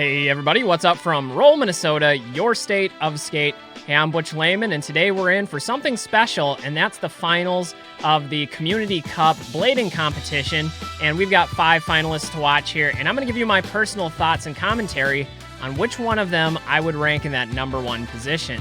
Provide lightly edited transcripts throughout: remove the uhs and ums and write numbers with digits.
Hey everybody, what's up from Roll, Minnesota, your state of skate. Hey, I'm Butch Lehman, and today we're in for something special, and that's the finals of the Community Cup blading competition, and we've got 5 finalists to watch here, and I'm going to give you my personal thoughts and commentary on which one of them I would rank in that number 1 position.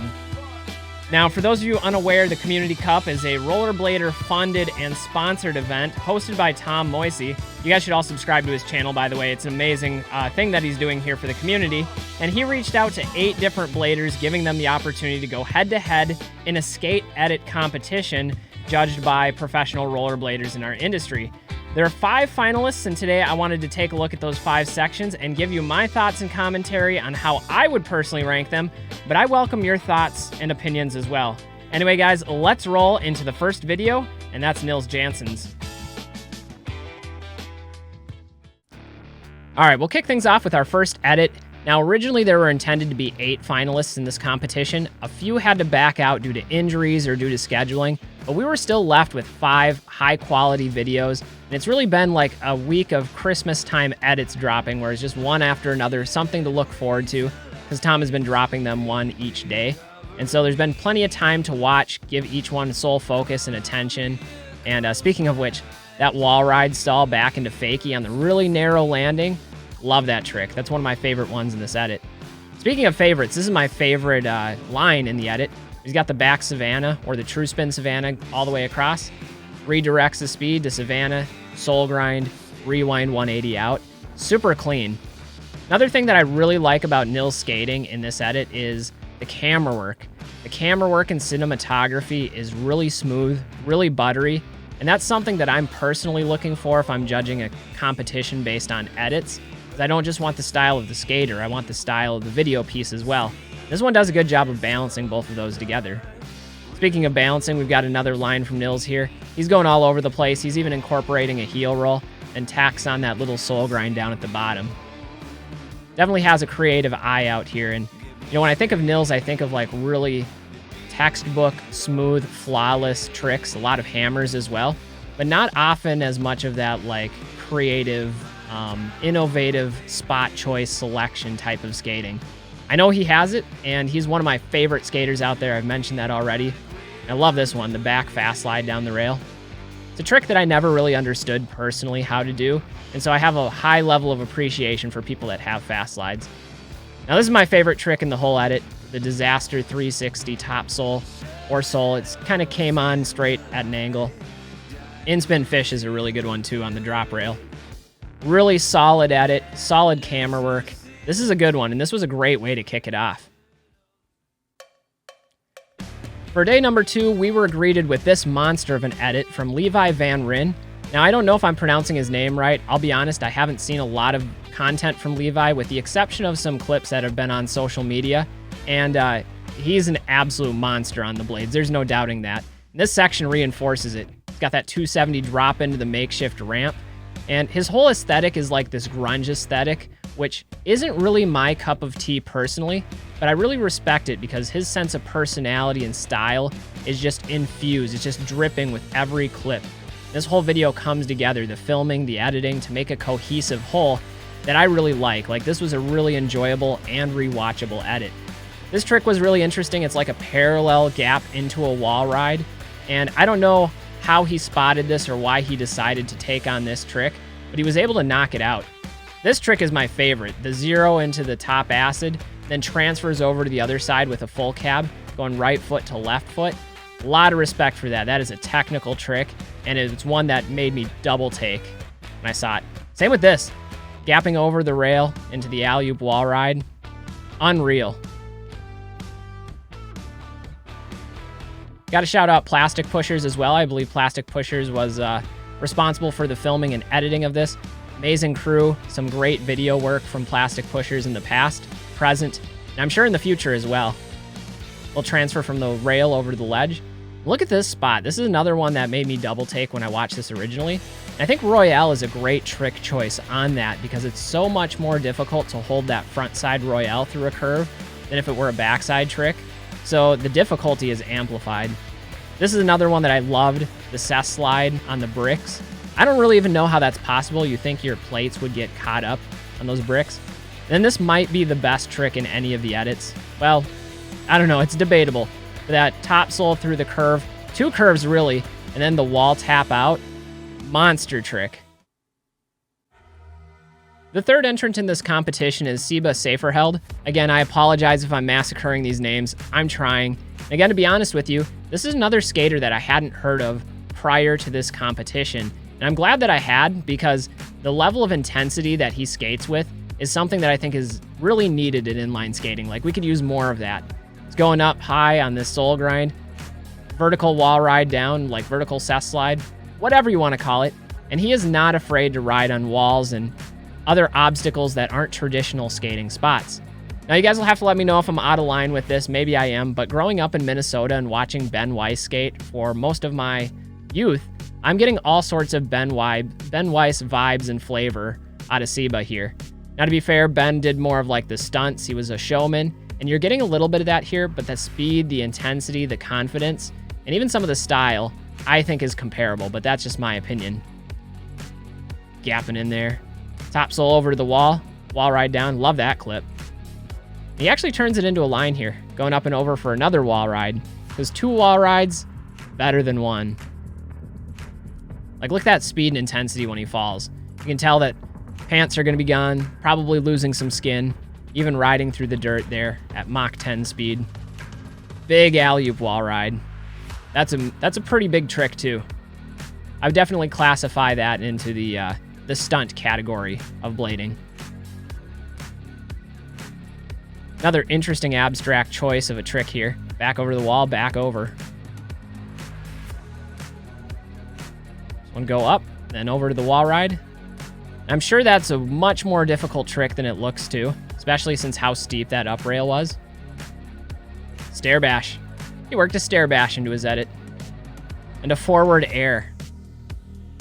Now, for those of you unaware, the Community Cup is a rollerblader-funded and sponsored event hosted by Tom Moyse. You guys should all subscribe to his channel, by the way. It's an amazing thing that he's doing here for the community. And he reached out to 8 different bladers, giving them the opportunity to go head-to-head in a skate edit competition judged by professional rollerbladers in our industry. There are 5 finalists, and today I wanted to take a look at those 5 sections and give you my thoughts and commentary on how I would personally rank them, but I welcome your thoughts and opinions as well. Anyway, guys, let's roll into the first video, and that's Nils Jansons. All right, we'll kick things off with our first edit. Now, originally there were intended to be 8 finalists in this competition. A few had to back out due to injuries or due to scheduling, but we were still left with 5 high-quality videos, and it's really been like a week of Christmas time edits dropping, where it's just one after another, something to look forward to, because Tom has been dropping them one each day. And so there's been plenty of time to watch, give each one sole focus and attention. And speaking of which, that wall ride stall back into fakie on the really narrow landing, love that trick. That's one of my favorite ones in this edit. Speaking of favorites, this is my favorite line in the edit. He's got the back Savannah, or the true spin Savannah, all the way across. Redirects the speed to Savannah, soul grind, rewind 180 out. Super clean. Another thing that I really like about Nils skating in this edit is the camera work. The camera work and cinematography is really smooth, really buttery, and that's something that I'm personally looking for if I'm judging a competition based on edits. I don't just want the style of the skater, I want the style of the video piece as well. This one does a good job of balancing both of those together. Speaking of balancing, we've got another line from Nils here. He's going all over the place. He's even incorporating a heel roll and tacks on that little soul grind down at the bottom. Definitely has a creative eye out here. And you know, when I think of Nils, I think of like really textbook, smooth, flawless tricks, a lot of hammers as well, but not often as much of that like creative, innovative spot choice selection type of skating. I know he has it, and he's one of my favorite skaters out there. I've mentioned that already. I love this one, the back fast slide down the rail. It's a trick that I never really understood personally how to do, and so I have a high level of appreciation for people that have fast slides. Now, this is my favorite trick in the whole edit, the Disaster 360 top sole, or sole. It's kind of came on straight at an angle. In-spin fish is a really good one, too, on the drop rail. Really solid edit, solid camera work. This is a good one, and this was a great way to kick it off. For day number 2, we were greeted with this monster of an edit from Levi Van Rijn. Now, I don't know if I'm pronouncing his name right. I'll be honest, I haven't seen a lot of content from Levi, with the exception of some clips that have been on social media, and he's an absolute monster on the blades. There's no doubting that. And this section reinforces it. He's got that 270 drop into the makeshift ramp, and his whole aesthetic is like this grunge aesthetic, which isn't really my cup of tea personally, but I really respect it because his sense of personality and style is just infused. It's just dripping with every clip. This whole video comes together, the filming, the editing, to make a cohesive whole that I really like. Like, this was a really enjoyable and rewatchable edit. This trick was really interesting. It's like a parallel gap into a wall ride, and I don't know how he spotted this or why he decided to take on this trick, but he was able to knock it out. This trick is my favorite, the 0 into the top acid, then transfers over to the other side with a full cab, going right foot to left foot. A lot of respect for that. That is a technical trick, and it's one that made me double take when I saw it. Same with this, gapping over the rail into the alley-oop wall ride. Unreal. Got to shout out Plastic Pushers as well. I believe Plastic Pushers was responsible for the filming and editing of this. Amazing crew, some great video work from Plastic Pushers in the past, present, and I'm sure in the future as well. We'll transfer from the rail over to the ledge. Look at this spot. This is another one that made me double take when I watched this originally. And I think Royale is a great trick choice on that because it's so much more difficult to hold that front side Royale through a curve than if it were a backside trick. So the difficulty is amplified. This is another one that I loved, the cess slide on the bricks. I don't really even know how that's possible. You think your plates would get caught up on those bricks. then this might be the best trick in any of the edits. Well, I don't know, it's debatable. But that top sole through the curve, 2 curves really, and then the wall tap out, monster trick. The third entrant in this competition is Seba Seufferheld. Again, I apologize if I'm massacring these names. I'm trying. And again, to be honest with you, this is another skater that I hadn't heard of prior to this competition. And I'm glad that I had, because the level of intensity that he skates with is something that I think is really needed in inline skating. Like, we could use more of that. It's going up high on this sole grind, vertical wall ride down, like vertical cess slide, whatever you want to call it. And he is not afraid to ride on walls and other obstacles that aren't traditional skating spots. Now, you guys will have to let me know if I'm out of line with this. Maybe I am, but growing up in Minnesota and watching Ben Weiss skate for most of my youth, I'm getting all sorts of Ben Weiss vibes and flavor out of Seba here. Now, to be fair, Ben did more of like the stunts. He was a showman, and you're getting a little bit of that here, but the speed, the intensity, the confidence, and even some of the style, I think is comparable, but that's just my opinion. Gapping in there. Top sole over to the wall ride down. Love that clip. He actually turns it into a line here, going up and over for another wall ride, because 2 wall rides, better than 1. Like, look at that speed and intensity when he falls. You can tell that pants are going to be gone, probably losing some skin, even riding through the dirt there at Mach 10 speed. Big alley-oop wall ride. That's a pretty big trick too. I would definitely classify that into the stunt category of blading. Another interesting abstract choice of a trick here. Back over the wall, back over. This one go up, then over to the wall ride. I'm sure that's a much more difficult trick than it looks to, especially since how steep that up rail was. Stair bash. He worked a stair bash into his edit. And a forward air.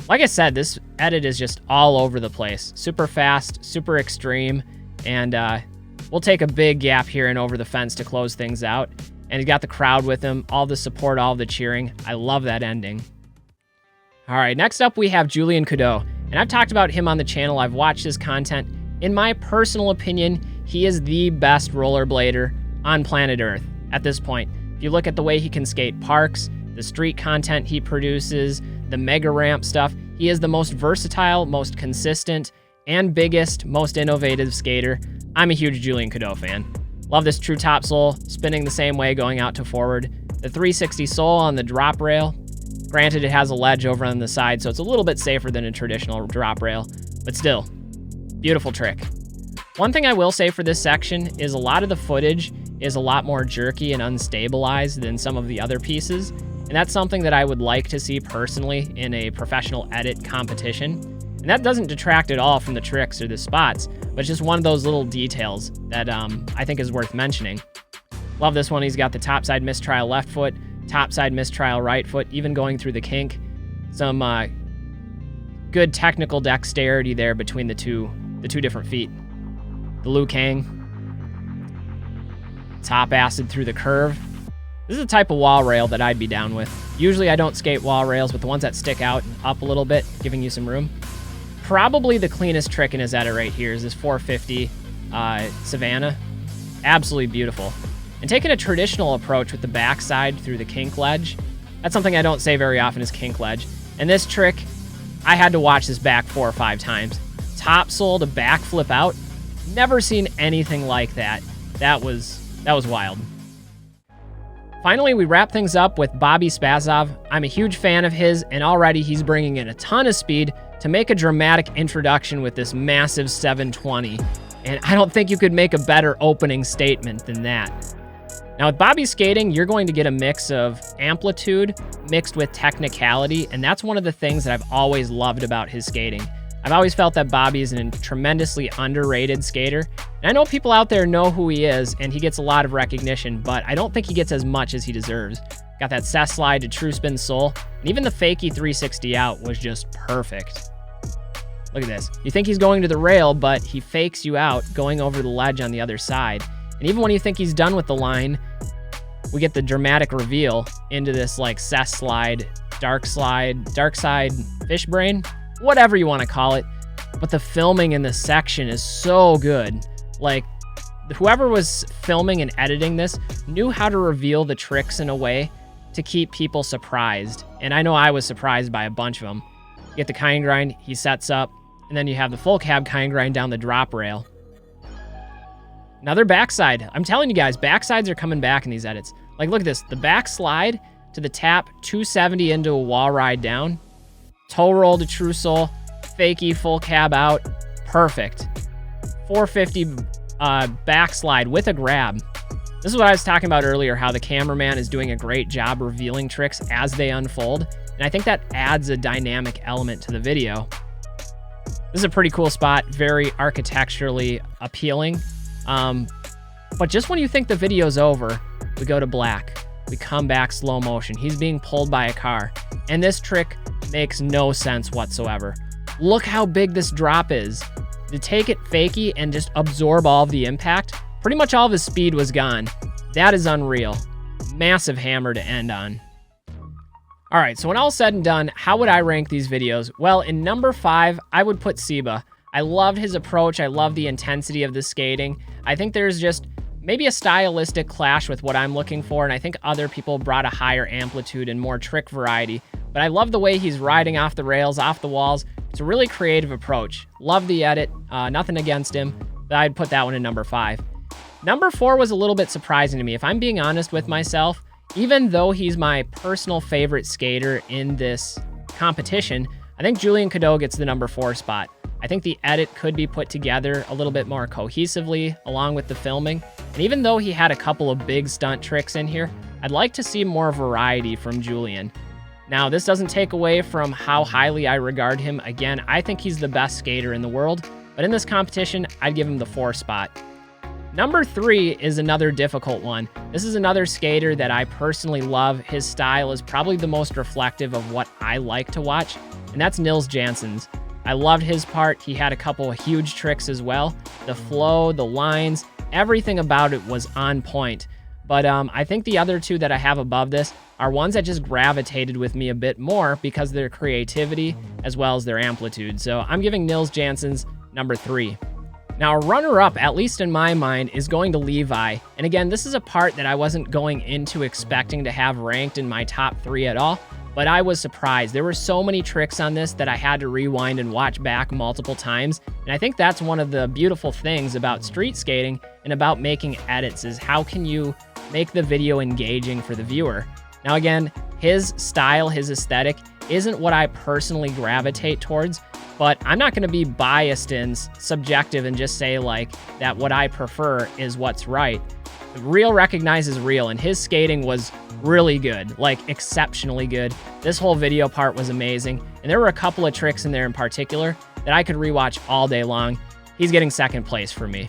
Like I said, this edit is just all over the place. Super fast, super extreme, and we'll take a big gap here and over the fence to close things out. And he's got the crowd with him, all the support, all the cheering. I love that ending. All right, next up we have Julien Cudot. And I've talked about him on the channel. I've watched his content. In my personal opinion, he is the best rollerblader on planet Earth at this point. If you look at the way he can skate parks, the street content he produces, the mega ramp stuff, he is the most versatile, most consistent, and biggest, most innovative skater. I'm a huge Julien Cudot fan. Love this true top sole, spinning the same way going out to forward. The 360 sole on the drop rail. Granted, it has a ledge over on the side, so it's a little bit safer than a traditional drop rail, but still, beautiful trick. One thing I will say for this section is a lot of the footage is a lot more jerky and unstabilized than some of the other pieces, and that's something that I would like to see personally in a professional edit competition. And that doesn't detract at all from the tricks or the spots, but it's just one of those little details that I think is worth mentioning. Love this one. He's got the topside mistrial left foot, topside mistrial right foot, even going through the kink. Some good technical dexterity there between the two different feet. The Liu Kang. Top acid through the curve. This is the type of wall rail that I'd be down with. Usually I don't skate wall rails, but the ones that stick out and up a little bit, giving you some room. Probably the cleanest trick in his edit right here is this 450 Savannah. Absolutely beautiful. And taking a traditional approach with the backside through the kink ledge, that's something I don't say very often is kink ledge. And this trick, I had to watch this back 4 or 5 times. Top sole to back flip out. Never seen anything like that. That was wild. Finally, we wrap things up with Bobi Spassov. I'm a huge fan of his, and already he's bringing in a ton of speed to make a dramatic introduction with this massive 720. And I don't think you could make a better opening statement than that. Now with Bobi's skating, you're going to get a mix of amplitude mixed with technicality, and that's one of the things that I've always loved about his skating. I've always felt that Bobi is a tremendously underrated skater. And I know people out there know who he is, and he gets a lot of recognition, but I don't think he gets as much as he deserves. Got that cess slide to true spin sole, and even the fakey 360 out was just perfect. Look at this. You think he's going to the rail, but he fakes you out going over the ledge on the other side. And even when you think he's done with the line, we get the dramatic reveal into this like cess slide, dark side fish brain, whatever you want to call it. But the filming in this section is so good. Like, whoever was filming and editing this knew how to reveal the tricks in a way to keep people surprised. And I know I was surprised by a bunch of them. You get the kind grind, he sets up, and then you have the full cab kind grind down the drop rail. Another backside. I'm telling you guys, backsides are coming back in these edits. Like, look at this. The backslide to the tap, 270 into a wall ride down. Toe roll to true soul. Fakie, full cab out. Perfect. 450 backslide with a grab. This is what I was talking about earlier, how the cameraman is doing a great job revealing tricks as they unfold. And I think that adds a dynamic element to the video. This is a pretty cool spot, very architecturally appealing. But just when you think the video's over, we go to black. We come back slow motion. He's being pulled by a car. And this trick makes no sense whatsoever. Look how big this drop is. To take it fakie and just absorb all of the impact, pretty much all of his speed was gone. That is unreal. Massive hammer to end on. All right, so when all's said and done, how would I rank these videos? Well, in number 5, I would put Seba. I loved his approach. I love the intensity of the skating. I think there's just maybe a stylistic clash with what I'm looking for, and I think other people brought a higher amplitude and more trick variety. But I love the way he's riding off the rails, off the walls. It's a really creative approach. Love the edit. Nothing against him, but I'd put that one in number 5. Number 4 was a little bit surprising to me. If I'm being honest with myself, even though he's my personal favorite skater in this competition, I think Julien Cudot gets the number 4 spot. I think the edit could be put together a little bit more cohesively along with the filming. And even though he had a couple of big stunt tricks in here, I'd like to see more variety from Julien. Now, this doesn't take away from how highly I regard him. Again, I think he's the best skater in the world, but in this competition, I'd give him the 4 spot. Number 3 is another difficult one. This is another skater that I personally love. His style is probably the most reflective of what I like to watch, and that's Nils Jansons. I loved his part. He had a couple of huge tricks as well. The flow, the lines, everything about it was on point. But I think the other 2 that I have above this are ones that just gravitated with me a bit more because of their creativity as well as their amplitude. So I'm giving Nils Jansons number 3. Now, a runner-up, at least in my mind, is going to Levi. And again, this is a part that I wasn't going into expecting to have ranked in my top 3 at all, but I was surprised. There were so many tricks on this that I had to rewind and watch back multiple times. And I think that's one of the beautiful things about street skating and about making edits is how can you make the video engaging for the viewer. Now again, his style, his aesthetic isn't what I personally gravitate towards, but I'm not going to be biased and subjective and just say like that what I prefer is what's right. Real recognizes real, and his skating was really good, like exceptionally good. This whole video part was amazing, and there were a couple of tricks in there in particular that I could rewatch all day long. He's getting second place for me.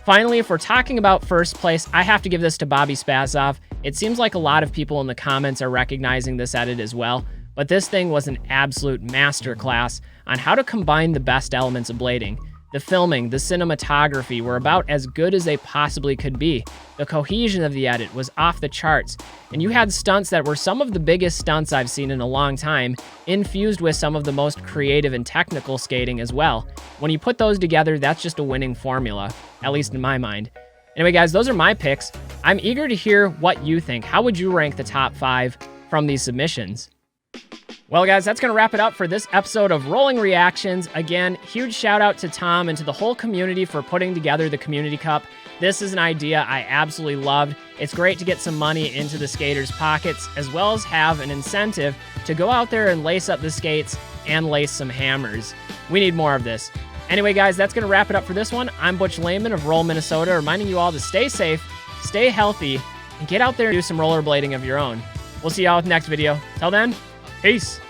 Finally, if we're talking about first place, I have to give this to Bobi Spassov. It seems like a lot of people in the comments are recognizing this edit as well, but this thing was an absolute masterclass on how to combine the best elements of blading. The filming, the cinematography were about as good as they possibly could be. The cohesion of the edit was off the charts, and you had stunts that were some of the biggest stunts I've seen in a long time, infused with some of the most creative and technical skating as well. When you put those together, that's just a winning formula, at least in my mind. Anyway, guys, those are my picks. I'm eager to hear what you think. How would you rank the top 5 from these submissions? Well, guys, that's going to wrap it up for this episode of Rolling Reactions. Again, huge shout out to Tom and to the whole community for putting together the Community Cup. This is an idea I absolutely loved. It's great to get some money into the skaters' pockets, as well as have an incentive to go out there and lace up the skates and lace some hammers. We need more of this. Anyway, guys, that's going to wrap it up for this one. I'm Butch Lehman of Roll Minnesota, reminding you all to stay safe, stay healthy, and get out there and do some rollerblading of your own. We'll see y'all with the next video. Till then, peace.